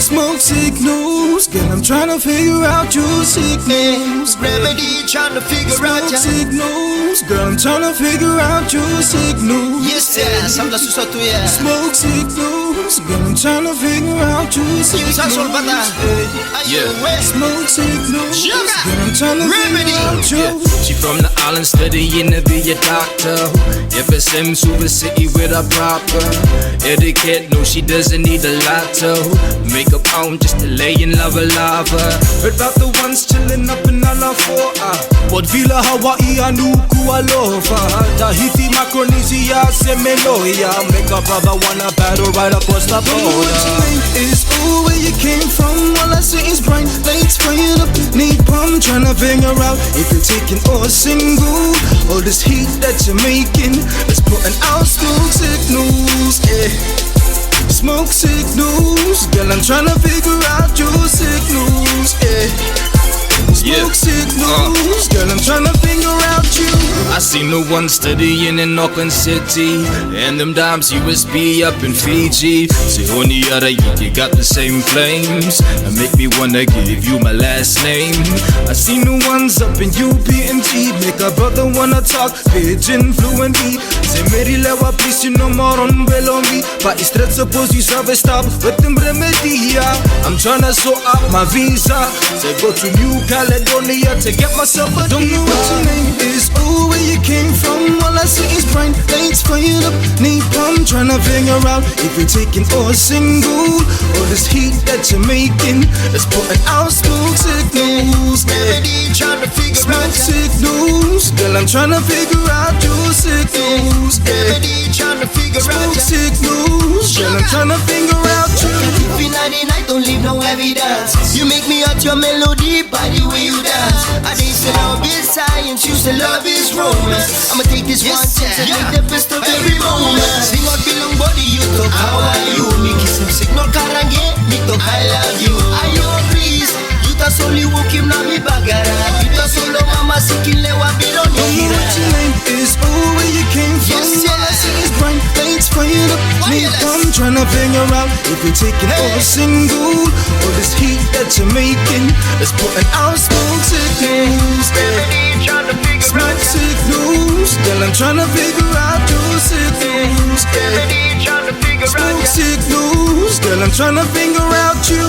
Smoke signals, girl, I'm trying to figure out your signals. Remedy trying to figure out Smoke signals, girl, I'm trying to figure out your signals. Yes, yes, I'm the susato ya. Smoke signals, girl, I'm trying to figure out your signals. Smoke signals, girl, I'm trying to figure out your. She from the island studying to be a doctor. FSM super city with a proper etiquette. No, she doesn't need a lot to make a pound just to lay in lava. Heard about the ones chilling up in Ala 4A. Port Vila, Hawaii, Anuku, Aloha, Tahiti, Micronesia, Seminoya. Make a brother wanna battle right across the border. What your name is, ooh, where you came from. All I see is bright lights spraying up. Need pump, trying to figure out if you're taking or single. All this heat that you're making, it's putting out smoke signals, yeah. Smoke signals, girl, I'm trying to figure out your signals, yeah. Smoke signals, girl, I'm trying to figure out you. I seen the one studying in Auckland City, and them dimes USB up in Fiji. Say on the other, you got the same flames, and make me wanna give you my last name. I seen the ones up in UPNG, make a brother wanna talk pidgin fluently. Say Mary lewa please, you know more on well on me. But it's straight suppose you serve a stop with them remedy. I'm tryna sort out my visa, say go to New Caledonia to get myself a Don't know what your name is, ooh, where you came from. All I see is bright lights spraying up. Need pump, trying to figure out if you're taking or single. All this heat that you're making, it's putting out smoke signals, yeah. Remedy trying to figure out Smoke signals, girl, I'm trying to figure out your signals, yeah. Remedy trying to figure out Smoke signals, girl, I'm trying to figure out you. If in the night, don't leave no evidence. You make me out your melody by the way you dance. I they say love is science, you say love is romance. I'ma take this one chance and make the best of every moment. Sing out bilong body, you talk how are you? Me kiss him signal karange, me talk I love you. I know please, you ta soli wokim na mi bagara. You ta solo mama sikile wa Don't know biloni. what your name is, ooh, where you came from. Yes, All I see is bright lights spraying up. Need pump, trying to figure out if you're taking or single. All this heat that you're making, it's putting out smoke signals, yeah. Remedy trying to figure Smoke out signals, girl, I'm trying to figure out your signals, yeah. Remedy trying to figure out Smoke signals, girl, I'm trying to figure out you.